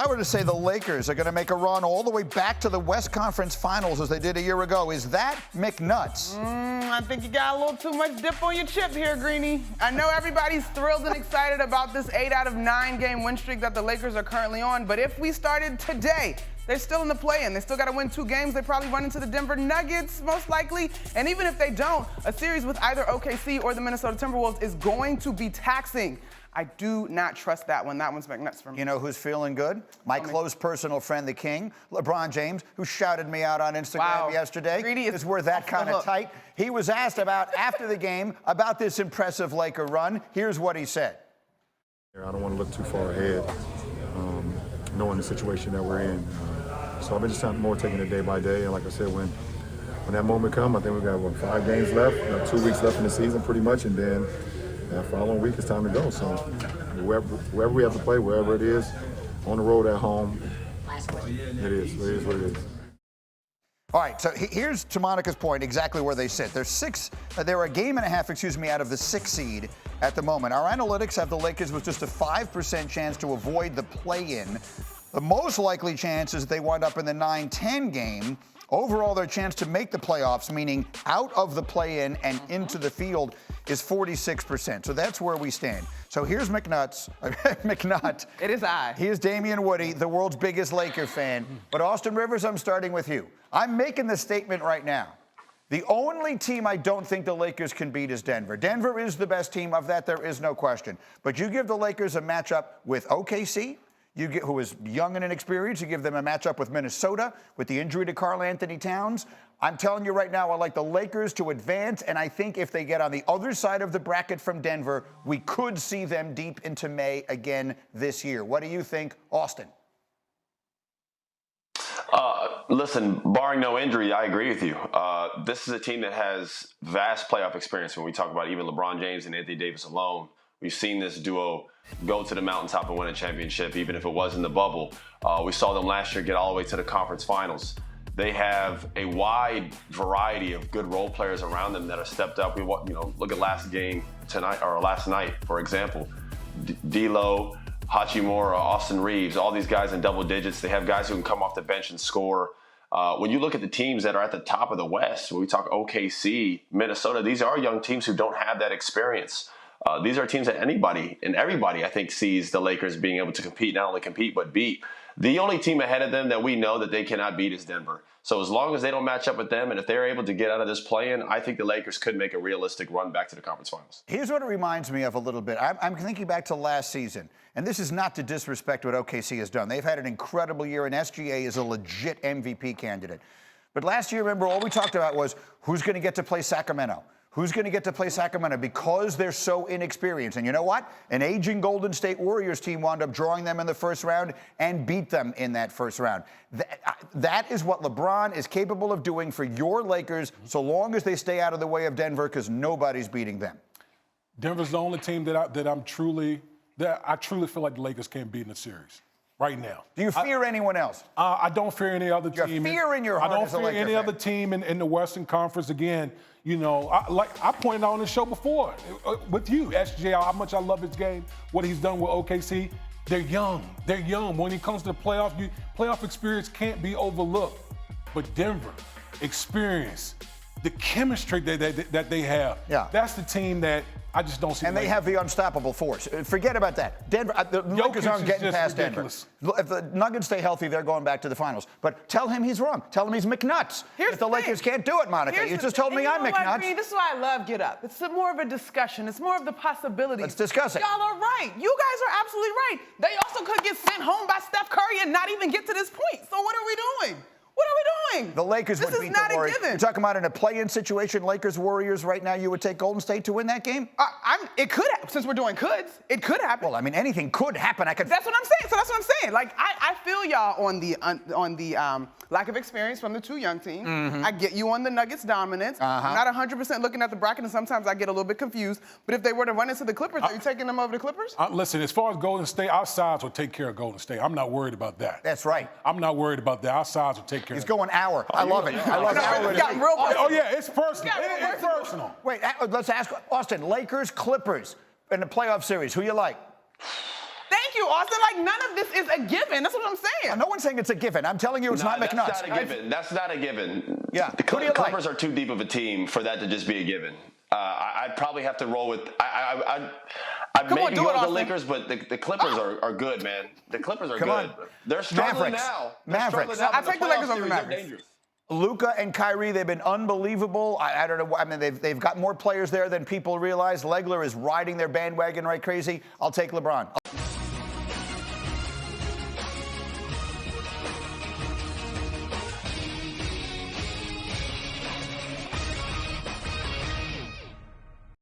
were to say the Lakers are going to make a run all the way back to the West Conference Finals as they did a year ago, is that McNuts? I think you got a little too much dip on your chip here, Greeny. I know everybody's thrilled and excited about this 8 out of 9 game win streak that the Lakers are currently on, but if we started today, they're still in the play-in. They still got to win 2 games. They probably run into the Denver Nuggets, most likely. And even if they don't, a series with either OKC or the Minnesota Timberwolves is going to be taxing. I do not trust that one. That one's McNuts for me. You know who's feeling good? My close personal friend, the King, LeBron James, who shouted me out on Instagram yesterday. Because we're that kind of tight. He was asked about, after the game, about this impressive Laker run. Here's what he said. I don't want to look too far ahead, knowing the situation that we're in. So I've been just more taking it day by day. And like I said, when that moment comes, I think we've got, 5 games left, 2 weeks left in the season pretty much, and then that following week, it's time to go. So wherever we have to play, wherever it is, on the road, at home, it is what it is. All right, so here's, to Monica's point, exactly where they sit. They're a game and a half, out of the 6th seed at the moment. Our analytics have the Lakers with just a 5% chance to avoid the play-in. The most likely chance is they wind up in the 9-10 game. Overall, their chance to make the playoffs, meaning out of the play-in and into the field, is 46%. So that's where we stand. So here's McNutt. It is I. Here's Damien Woody, the world's biggest Laker fan. But Austin Rivers, I'm starting with you. I'm making the statement right now. The only team I don't think the Lakers can beat is Denver. Denver is the best team. Of that, there is no question. But you give the Lakers a matchup with OKC, who is young and inexperienced. You give them a matchup with Minnesota, with the injury to Karl Anthony Towns. I'm telling you right now, I like the Lakers to advance, and I think if they get on the other side of the bracket from Denver, we could see them deep into May again this year. What do you think, Austin? Listen, barring no injury, I agree with you. This is a team that has vast playoff experience. When we talk about even LeBron James and Anthony Davis alone, we've seen this duo go to the mountaintop and win a championship, even if it was in the bubble. We saw them last year get all the way to the conference finals. They have a wide variety of good role players around them that have stepped up. Look at last night, for example. D'Lo, Hachimura, Austin Reeves, all these guys in double digits. They have guys who can come off the bench and score. When you look at the teams that are at the top of the West, when we talk OKC, Minnesota, these are young teams who don't have that experience. These are teams that anybody and everybody, I think, sees the Lakers being able to compete, not only compete, but beat. The only team ahead of them that we know that they cannot beat is Denver. So as long as they don't match up with them, and if they're able to get out of this play-in, I think the Lakers could make a realistic run back to the conference finals. Here's what it reminds me of a little bit. I'm thinking back to last season, and this is not to disrespect what OKC has done. They've had an incredible year, and SGA is a legit MVP candidate. But last year, remember, all we talked about was who's going to get to play Sacramento. Who's going to get to play Sacramento because they're so inexperienced? And you know what? An aging Golden State Warriors team wound up drawing them in the first round and beat them in that first round. That is what LeBron is capable of doing for your Lakers so long as they stay out of the way of Denver, because nobody's beating them. Denver's the only team that I truly feel like the Lakers can't beat in the series right now. Do you fear anyone else? I don't fear any other team. You fear in your heart. I don't fear any other team in the Western Conference. Again, I pointed out on the show before with you, SJ, how much I love his game, what he's done with OKC. They're young. They're young. When it comes to the playoff, playoff experience can't be overlooked. But Denver, experience, the chemistry that they have, that's the team that I just don't see. And they have the unstoppable force. Forget about that. Denver, the Lakers aren't getting past ridiculous. Denver. If the Nuggets stay healthy, they're going back to the finals. But tell him he's wrong. Tell him he's McNuts. If the Lakers can't do it, Monica. You just told me I'm McNuts. This is why I love Get Up. It's more of a discussion. It's more of the possibilities. Let's discuss it. Y'all are right. You guys are absolutely right. They also could get sent home by Steph Curry and not even get to this point. So what are we doing? What are we doing? The Lakers would beat the Warriors. You're talking about in a play-in situation, Lakers-Warriors right now, you would take Golden State to win that game? It could happen. Since we're doing coulds, it could happen. Well, I mean, anything could happen. That's what I'm saying. So that's what I'm saying. Like, I feel y'all on the lack of experience from the two young teams. I get you on the Nuggets' dominance. I'm not 100% looking at the bracket, and sometimes I get a little bit confused. But if they were to run into the Clippers, are you taking them over the Clippers? Listen, as far as Golden State, our sides will take care of Golden State. I'm not worried about that. That's right. I'm not worried about that. Our sides will take care of it. He's going hour. I love it. I love it. Oh, yeah, it's personal. It's personal. Wait, let's ask Austin. Lakers, Clippers in the playoff series. Who you like? Thank you, Austin. Like, none of this is a given. That's what I'm saying. No one's saying it's a given. I'm telling you it's not McNutt. That's not a given. That's not a given. Yeah. The Who do you Clippers like? are too deep of a team for that to just be a given. I'd probably have to roll with. I'd maybe go with the Lakers, but the Clippers are good, man. The Clippers are Come good. on. They're struggling Mavericks. now. Mavericks. I'll take the Lakers over the They're Mavericks. dangerous. Luka and Kyrie, they've been unbelievable. I don't know. I mean, they've got more players there than people realize. Legler is riding their bandwagon right crazy. I'll take LeBron.